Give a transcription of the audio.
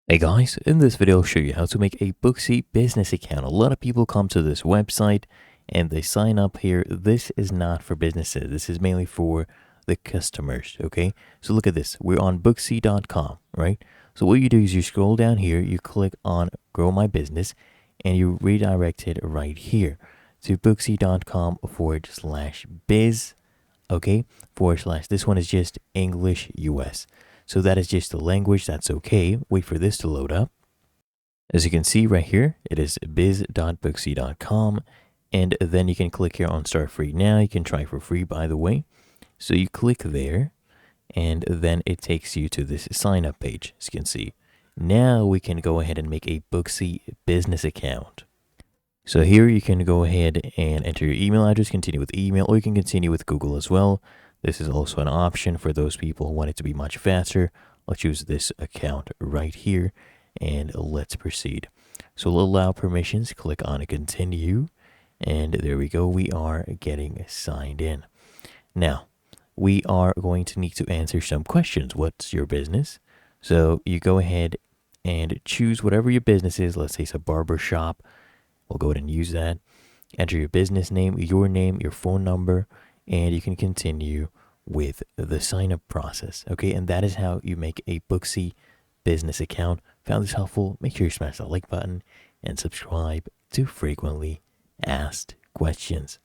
Hey guys, in this video I'll show you how to make a Booksy business account. A lot of people come to this website and they sign up here. This is not for businesses. This is mainly for the customers, okay? So look at this. We're on Booksy.com, right? So what you do is you scroll down here, you click on Grow My Business, and you redirect it right here to Booksy.com/biz, okay? / this one is just English US. So that is just the language. That's okay. Wait for this to load up. As you can see right here, it is biz.booksy.com. And then you can click here on start free now. You can try for free, by the way. So you click there and then it takes you to this sign up page. As you can see, now we can go ahead and make a Booksy business account. So here you can go ahead and enter your email address, continue with email, or you can continue with Google as well. This is also an option for those people who want it to be much faster. I'll choose this account right here and let's proceed. So we'll allow permissions, click on continue, and there we go. We are getting signed in. Now, we are going to need to answer some questions. What's your business? So you go ahead and choose whatever your business is. Let's say it's a barber shop. We'll go ahead and use that. Enter your business name, your phone number, and you can continue with the sign up process. Okay, and that is how you make a Booksy business account. Found this helpful? Make sure you smash that like button and subscribe to frequently asked questions.